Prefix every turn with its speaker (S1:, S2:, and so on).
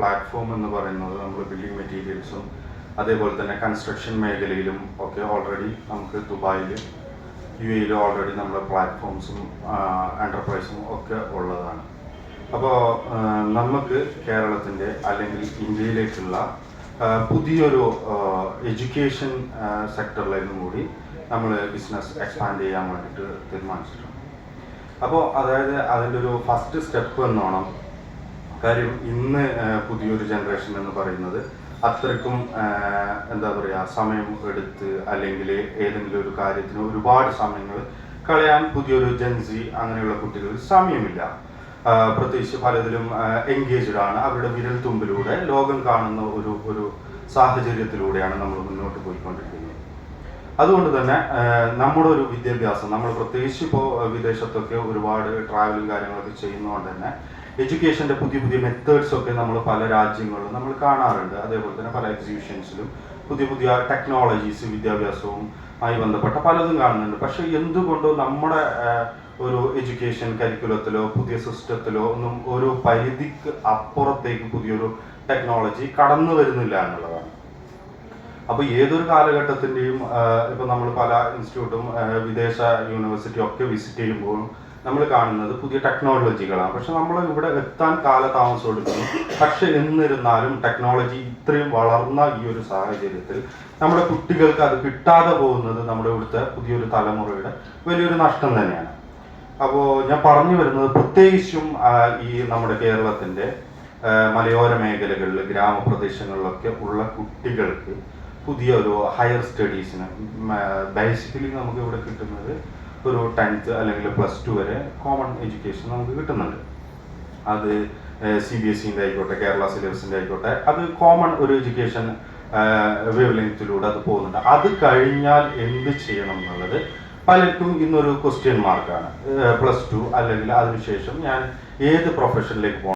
S1: Platform എന്ന് പറയുന്നത് നമ്മൾ ബിൽഡിംഗ് മെറ്റീരിയൽസും അതേപോലെ തന്നെ കൺസ്ട്രക്ഷൻ മേഖലയിലും ഒക്കെ ഓൾറെഡി നമുക്ക് ദുബായിൽ UAE ഓൾറെഡി നമ്മുടെ പ്ലാറ്റ്ഫോംസും എൻ്റർപ്രൈസും ഒക്കെ ഉള്ളതാണ്. അപ്പോൾ നമുക്ക് കേരളത്തിൻ്റെ അല്ലെങ്കിൽ ഇന്ത്യയിലേക്കുള്ള പുതിയൊരു എഡ്യൂക്കേഷൻ സെക്ടറിലേക്കും കൂടി നമ്മൾ ബിസിനസ് എക്സ്പാൻഡ് ചെയ്യാൻ വേണ്ടിയിട്ട് തീരുമാനിച്ചിട്ടുണ്ട്. അപ്പോൾ അതായത് അതിൻ്റെ ഒരു ഫസ്റ്റ് സ്റ്റെപ്പ് എന്നോണം കാര്യം ഇന്ന് പുതിയൊരു ജനറേഷൻ എന്ന് പറയുന്നത് അത്രയ്ക്കും എന്താ പറയുക സമയം എടുത്ത് അല്ലെങ്കിൽ ഏതെങ്കിലും ഒരു കാര്യത്തിന് ഒരുപാട് സമയങ്ങൾ കളയാൻ പുതിയൊരു ജെൻസി അങ്ങനെയുള്ള കുട്ടികൾക്ക് സമയമില്ല. പ്രത്യേകിച്ച് പലതിലും എൻഗേജ്ഡ് ആണ്. അവരുടെ വിരൽ തുമ്പിലൂടെ ലോകം കാണുന്ന ഒരു സാഹചര്യത്തിലൂടെയാണ് നമ്മൾ മുന്നോട്ട് പോയിക്കൊണ്ടിരിക്കുന്നത്. അതുകൊണ്ട് തന്നെ നമ്മുടെ ഒരു വിദ്യാഭ്യാസം നമ്മൾ പ്രത്യേകിച്ച് ഇപ്പോൾ വിദേശത്തൊക്കെ ഒരുപാട് ട്രാവലും കാര്യങ്ങളൊക്കെ ചെയ്യുന്നതുകൊണ്ട് തന്നെ എഡ്യൂക്കേഷൻ്റെ പുതിയ പുതിയ മെത്തേഡ്സ് ഒക്കെ നമ്മൾ പല രാജ്യങ്ങളിലും നമ്മൾ കാണാറുണ്ട്. അതേപോലെ തന്നെ പല എക്സിബിഷൻസിലും പുതിയ ടെക്നോളജീസ് വിദ്യാഭ്യാസവും ആയി ബന്ധപ്പെട്ട പലതും കാണുന്നുണ്ട്. പക്ഷെ എന്തുകൊണ്ടോ നമ്മുടെ ഒരു എഡ്യൂക്കേഷൻ കരിക്കുലത്തിലോ പുതിയ സിസ്റ്റത്തിലോ ഒന്നും ഒരു പരിധിക്ക് അപ്പുറത്തേക്ക് പുതിയൊരു ടെക്നോളജി കടന്നു വരുന്നില്ല എന്നുള്ളതാണ്. അപ്പോൾ ഏതൊരു കാലഘട്ടത്തിൻ്റെയും ഇപ്പോൾ നമ്മൾ പല ഇൻസ്റ്റിറ്റ്യൂട്ടും വിദേശ യൂണിവേഴ്സിറ്റി ഒക്കെ വിസിറ്റ് ചെയ്യുമ്പോഴും നമ്മൾ കാണുന്നത് പുതിയ ടെക്നോളജികളാണ്. പക്ഷെ നമ്മൾ ഇവിടെ എത്താൻ കാലതാമസം എടുക്കുന്നു. പക്ഷെ എന്നിരുന്നാലും ടെക്നോളജി ഇത്രയും വളർന്ന ഈ ഒരു സാഹചര്യത്തിൽ നമ്മുടെ കുട്ടികൾക്ക് അത് കിട്ടാതെ പോകുന്നത് നമ്മുടെ ഇവിടുത്തെ പുതിയൊരു തലമുറയുടെ വലിയൊരു നഷ്ടം തന്നെയാണ്. അപ്പോൾ ഞാൻ പറഞ്ഞു വരുന്നത് പ്രത്യേകിച്ചും ഈ നമ്മുടെ കേരളത്തിൻ്റെ മലയോര മേഖലകളിൽ ഗ്രാമപ്രദേശങ്ങളിലൊക്കെ ഉള്ള കുട്ടികൾക്ക് പുതിയ ഒരു ഹയർ സ്റ്റഡീസിന് ബേസിക്കലി നമുക്ക് ഇവിടെ കിട്ടുന്നത് ഒരു 10th അല്ലെങ്കിൽ +2 വരെ കോമൺ എഡ്യൂക്കേഷൻ നമുക്ക് കിട്ടുന്നുണ്ട്. അത് CBSE ആയിക്കോട്ടെ, കേരള സിലബസിൻ്റെ ആയിക്കോട്ടെ, അത് കോമൺ ഒരു എഡ്യൂക്കേഷൻ വേവ് ലെങ്ത്തിലൂടെ അത് പോകുന്നുണ്ട്. അത് കഴിഞ്ഞാൽ എന്ത് ചെയ്യണം എന്നുള്ളത് പലർക്കും ഇന്നൊരു ക്വസ്റ്റ്യൻ മാർക്കാണ്. +2 അല്ലെങ്കിൽ അതിനുശേഷം ഞാൻ ഏത് പ്രൊഫഷനിലേക്ക് പോകണം.